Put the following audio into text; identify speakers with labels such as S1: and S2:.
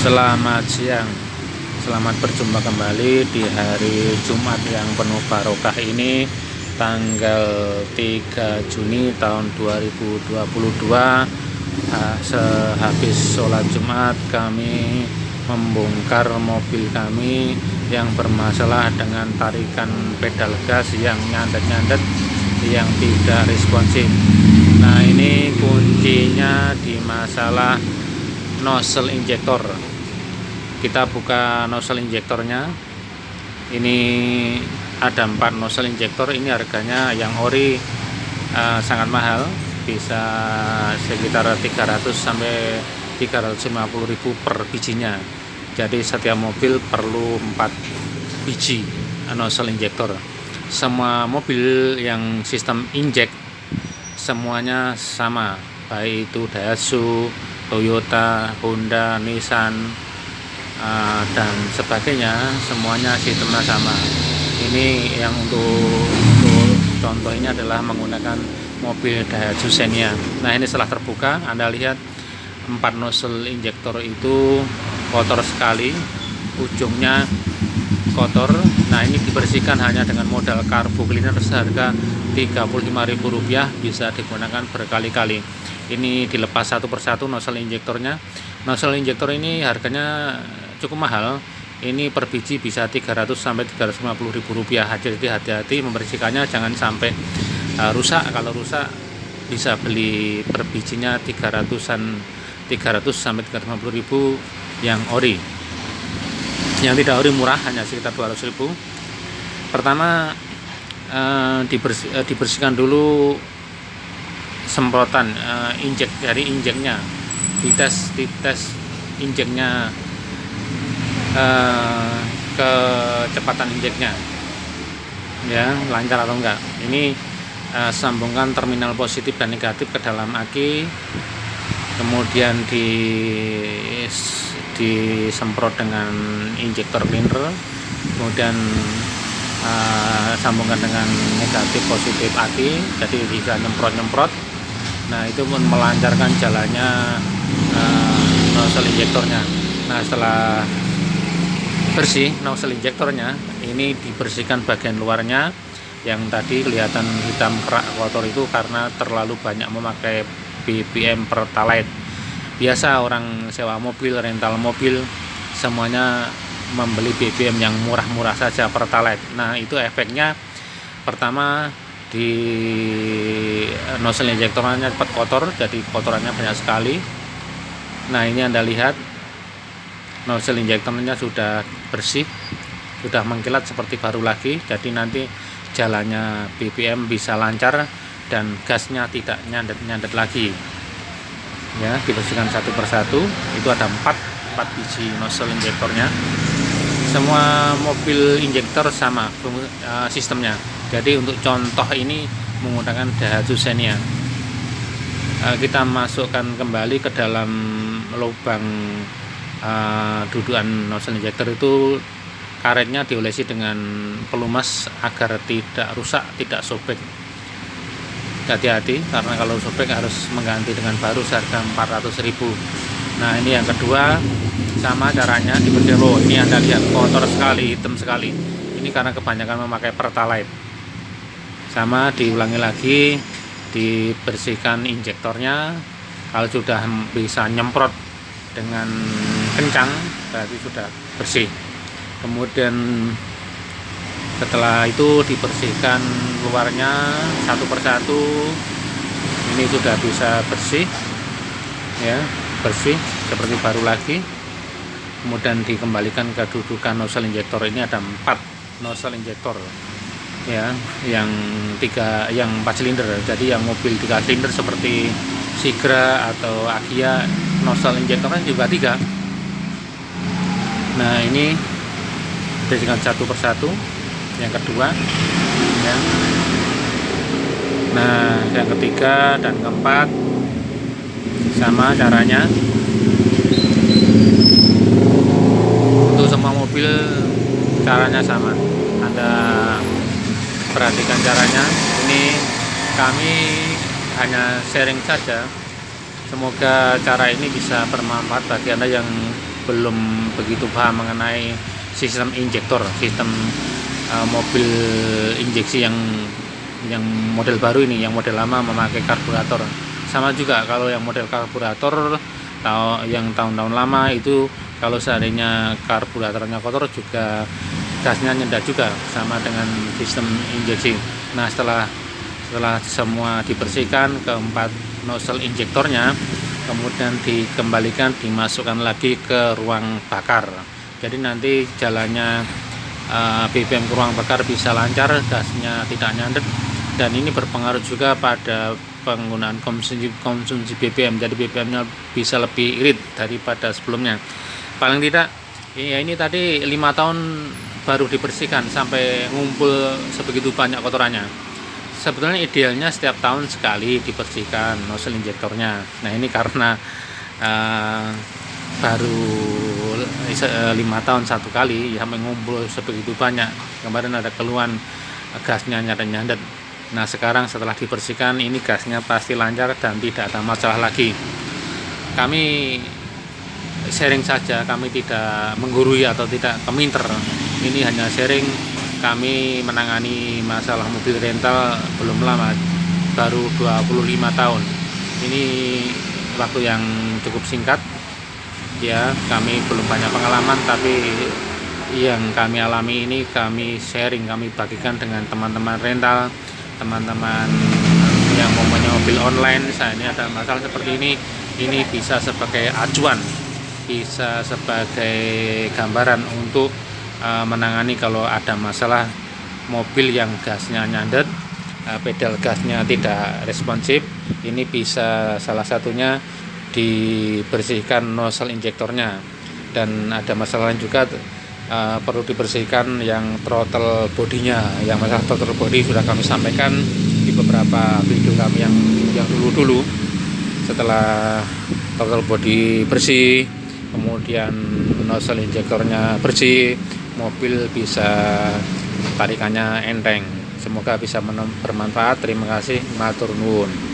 S1: Selamat siang, selamat berjumpa kembali di hari Jumat yang penuh barokah ini, tanggal 3 Juni tahun 2022. Sehabis sholat Jumat kami membongkar mobil kami yang bermasalah dengan tarikan pedal gas yang nyandet-nyandet, yang tidak responsif. Nah, ini kuncinya di masalah nozzle injektor. Kita buka nozzle injektornya. Ini ada 4 nozzle injektor. Ini harganya yang ori sangat mahal, bisa sekitar 300 sampai 350.000 per bijinya. Jadi setiap mobil perlu 4 biji nozzle injektor. Semua mobil yang sistem injek semuanya sama, baik itu Daihatsu, Toyota, Honda, Nissan, dan sebagainya, semuanya sistemnya sama. Ini yang untuk contoh ini adalah menggunakan mobil Daihatsu Xenia. Nah, ini setelah terbuka, Anda lihat 4 nozzle injektor itu kotor sekali, ujungnya kotor. Nah, ini dibersihkan hanya dengan modal karbo cleaner seharga Rp35.000, bisa digunakan berkali-kali. Ini dilepas satu persatu nozzle injektornya. Nozzle injektor ini harganya cukup mahal. Ini per biji bisa 300 sampai 350.000 rupiah. Jadi hati-hati membersihkannya, jangan sampai rusak. Kalau rusak bisa beli per bijinya 300 sampai 350.000 yang ori. Yang tidak ori murah, hanya sekitar 200.000. Pertama, dibersihkan dulu semprotan injek dari injeknya, dites injeknya, kecepatan injeknya ya, lancar atau enggak. Ini sambungkan terminal positif dan negatif ke dalam aki, kemudian disemprot dengan injektor cleaner, kemudian sambungkan dengan negatif positif aki, jadi bisa nyemprot. Nah, itu pun melancarkan jalannya nozzle injektornya. Nah, setelah bersih nozzle injektornya, ini dibersihkan bagian luarnya yang tadi kelihatan hitam kerak kotor itu karena terlalu banyak memakai BBM Pertalite. Biasa orang sewa mobil, rental mobil, semuanya membeli BBM yang murah-murah saja, Pertalite. Nah, itu efeknya pertama di nozzle injektornya cepat kotor, jadi kotorannya banyak sekali. Nah, ini Anda lihat nozzle injektornya sudah bersih, sudah mengkilat seperti baru lagi. Jadi nanti jalannya BBM bisa lancar dan gasnya tidak nyandet-nyandet lagi. Ya, dibersihkan satu persatu. Itu ada 4 biji nozzle injektornya. Semua mobil injektor sama sistemnya. Jadi untuk contoh ini menggunakan Daihatsu Xenia. Kita masukkan kembali ke dalam lubang dudukan nozzle injektor itu, karetnya diolesi dengan pelumas agar tidak rusak, tidak sobek. Hati-hati, karena kalau sobek harus mengganti dengan baru seharga 400.000. Nah, ini yang kedua, sama caranya dibersihkan. Oh, ini Anda lihat kotor sekali, hitam sekali. Ini karena kebanyakan memakai Pertalite. Sama, diulangi lagi, dibersihkan injektornya. Kalau sudah bisa nyemprot dengan kencang, berarti sudah bersih. Kemudian setelah itu dibersihkan luarnya satu persatu. Ini sudah bisa bersih, ya, bersih seperti baru lagi. Kemudian dikembalikan ke dudukan nozzle injektor. Ini ada 4 nozzle injektor, ya, yang 4 silinder. Jadi yang mobil 3 silinder seperti Sigra atau Agia, nozzle injektornya juga 3. Nah, ini bersihkan satu persatu. Yang kedua, ya. Nah, yang ketiga dan keempat sama caranya. Untuk semua mobil caranya sama. Anda perhatikan caranya. Ini kami hanya sharing saja. Semoga cara ini bisa bermanfaat bagi Anda yang belum begitu paham mengenai sistem injektor, sistem mobil injeksi yang model baru ini. Yang model lama memakai karburator. Sama juga kalau yang model karburator yang tahun-tahun lama itu, kalau seandainya karburatornya kotor juga gasnya nyendat juga, sama dengan sistem injeksi. Nah, setelah semua dibersihkan, keempat nozzle injektornya kemudian dikembalikan, dimasukkan lagi ke ruang bakar. Jadi nanti jalannya BBM ke ruang bakar bisa lancar, gasnya tidak nyandet, dan ini berpengaruh juga pada penggunaan konsumsi BBM. Jadi BBM-nya bisa lebih irit daripada sebelumnya. Paling tidak ya, ini tadi 5 tahun baru dibersihkan sampai ngumpul sebegitu banyak kotorannya. Sebetulnya idealnya setiap tahun sekali dibersihkan nozzle injektornya. Nah, ini karena baru 5 tahun satu kali ya, mengumpul sebegitu banyak. Kemarin ada keluhan gasnya nyandet-nyandet. Nah, sekarang setelah dibersihkan ini gasnya pasti lancar dan tidak ada masalah lagi. Kami sharing saja, kami tidak menggurui atau tidak keminter. Ini hanya sharing. Kami menangani masalah mobil rental belum lama, baru 25 tahun. Ini waktu yang cukup singkat ya, kami belum banyak pengalaman, tapi yang kami alami ini kami sharing, kami bagikan dengan teman-teman rental, teman-teman yang mempunyai mobil online. Saya ini ada masalah seperti ini bisa sebagai acuan, bisa sebagai gambaran untuk menangani kalau ada masalah mobil yang gasnya nyandet, pedal gasnya tidak responsif. Ini bisa salah satunya dibersihkan nozzle injektornya. Dan ada masalah lain juga, perlu dibersihkan yang throttle bodinya. Yang masalah throttle body sudah kami sampaikan di beberapa video kami yang dulu-dulu. Setelah throttle body bersih, kemudian nozzle injektornya bersih, mobil bisa tarikannya enteng. Semoga bisa bermanfaat. Terima kasih, matur nuwun.